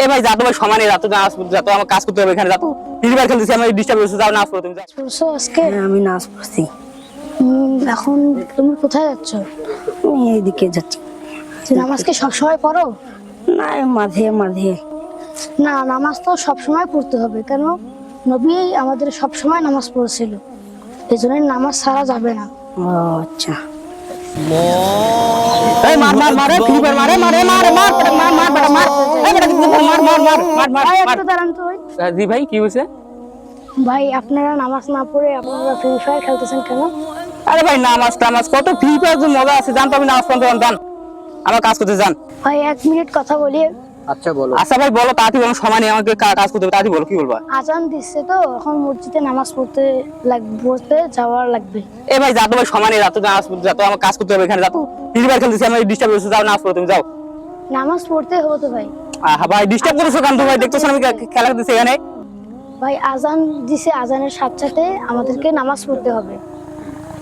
এ ভাই যা তো ভাই সমানে যা তো যা তো আমার কাজ করতে হবে এখানে যা তো ফ্রি ফায়ার খেলতেছি আমি ডিস্টার্ব করছি যাও নাচ করো তুমি যাও পড়ছো আজকে? হ্যাঁ, আমি নাচ পড়ছি। এখন তুমি কোথায় যাচ্ছ? আমি এইদিকে যাচ্ছি। নামাজ কি সবসময় পড়ো? না, মাঝে মাঝে। না, নামাজ তো সবসময় পড়তে হবে। কেন? নবী আমাদের সবসময় নামাজ পড়ছিল, এই জন্য নামাজ ছাড়া যাবে না। ও আচ্ছা। এই মার মার মারে ফ্রি ফায়ার মারে মারে মার মার মার মার বেটা মার এই বেটা মার মার মার মার মার ভাই মার একটু দাঁড়ান তো ভাই। জি ভাই কি হইছে? ভাই আপনারা নামাজ না পড়ে আপনারা ফ্রি ফায়ার খেলতেছেন কেন? আরে ভাই নামাজ টামাজ কত ফ্রি ফায়ার যে মজা আছে জান তো আমি নামাজ পড়তে জান আমার কাজ করতে যান। ভাই 1 মিনিট কথা বলি। আচ্ছা বলো। আচ্ছা ভাই বলো তাড়াতাড়ি বলো সময় নেই আমাকে কাজ করতে হবে তাড়াতাড়ি বলো কি বলবা? আজান দিচ্ছে তো এখন মসজিদে নামাজ পড়তে যাওয়ার লাগবে। এ ভাই যা তো ভাই সময় নেই যা তো নামাজ পড়তে যা তো আমার কাজ করতে হবে এখানে যা তো ফ্রি ফায়ার খেলতেছি আমি ডিস্টার্ব করছি যাও নাচ করো তুমি যাও। নামাজ পড়তে হবে তো ভাই। ভাই ডিস্টার্ব করেছো কেন তো ভাই দেখতেছ আমি খেলা করতেছি এখানে। ভাই আজান দিছে, আজানের সাথে সাথে আমাদেরকে নামাজ পড়তে হবে।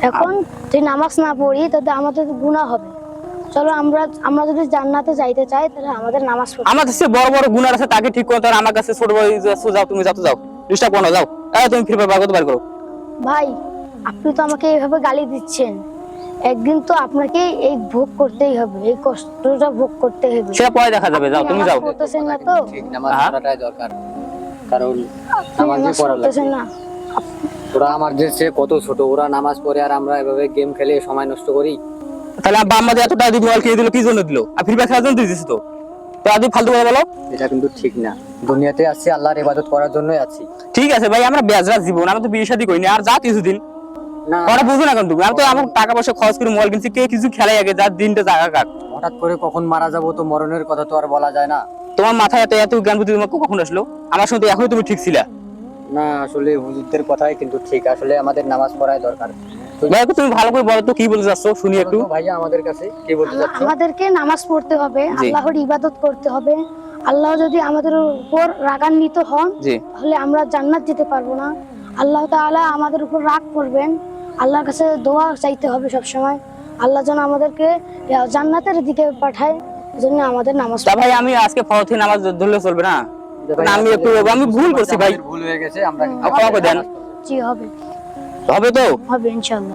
এখন যদি নামাজ না পড়ি তাহলে আমাদের গুনাহ হবে। চলো আমরা যদি জান্নাতে যাইতে চাই তাহলে আমাদের নামাজ পড়তে আমার কাছে বড় বড় গুনার আছে তাকে ঠিক করতে আর আমার কাছে ছোট বড় যাও তুমি যাও তো যাও ডিস্টার্ব করো না যাও তুমি ফ্রি ফায়ার বার করতে বার করো। ভাই আপনি তো আমাকে এইভাবে গালি দিচ্ছেন, একদিন তো আপনাকে এই ভোগ করতেই হবে, এই কষ্টটা ভোগ করতে হবে। সেটা পরে দেখা যাবে যাও তুমি যাও। নামাজ পড়তেছেন না তো? ঠিক নামাজ পড়াটাই দরকার, কারণ আপনি নামাজই নামাজ পড়া পড়তেছেন লাগবে। না। ওরা আমার দেশে কত ছোট, ওরা নামাজ পড়ে আর আমরা এভাবে গেম খেলে সময় নষ্ট করি। তাহলে বাপ মা এত টাকা দিয়ে মোবাইল কিনে দিল কি জন্য দিল? আর ফ্রি ফায়ার খেলার জন্য দিয়েছিস তো আদি ফালতু কথা বলো। এটা কিন্তু ঠিক না। দুনিয়াতে আসছি আল্লাহর ইবাদত করার জন্যই আছি। ঠিক আছে ভাই আমরা বেজরা জীবন আমরা তো বিয়ে শাদী করিনি আর যা কিছুদিন না ওরা বুঝো না কেন তুমি আমি তো আমার টাকা পয়সা খরচ করে মোবাইল কিনছি কে কিছু খেলাই আগে যার দিনটা জায়গা কাট। হঠাৎ করে কখন মারা যাবো তো মরণের কথা তো আর বলা যায় না। তোমার মাথায় এত এত জ্ঞান বুদ্ধি তোমাকে কখন আসলো? আমার সঙ্গে এখনই তুমি ঠিক ছিলা। না আসলে হুজুরদের কথাই কিন্তু ঠিক, আসলে আমাদের নামাজ পড়াই দরকার। ভাই তুমি ভালো করে বলো তো কি বলতে চাচ্ছ শুনি একটু। ভাইয়া আমাদের কাছে কি বলতে চাচ্ছ? আমাদেরকে নামাজ পড়তে হবে, জি। আল্লাহর ইবাদত করতে হবে। আল্লাহ যদি আমাদের উপর রাগান্বিত হন জি তাহলে আমরা জান্নাত যেতে পারবো না। আল্লাহ তাআলা আমাদের উপর রাগ করবেন। আল্লাহর কাছে দোয়া চাইতে হবে সব সময়, আল্লাহ যেন আমাদেরকে জান্নাতের দিকে পাঠায়। এজন্য আমাদের নামাজ তা ভাই আমি আজকে ফরজ থেকে নামাজ ধরলে চলবে না? না, আমি ভুল করছি ভাই। ভুল হয়ে গেছে, আমরা ক্ষমা করে দেন। জি হবে হবে তো? হবে ইনশাআল্লাহ।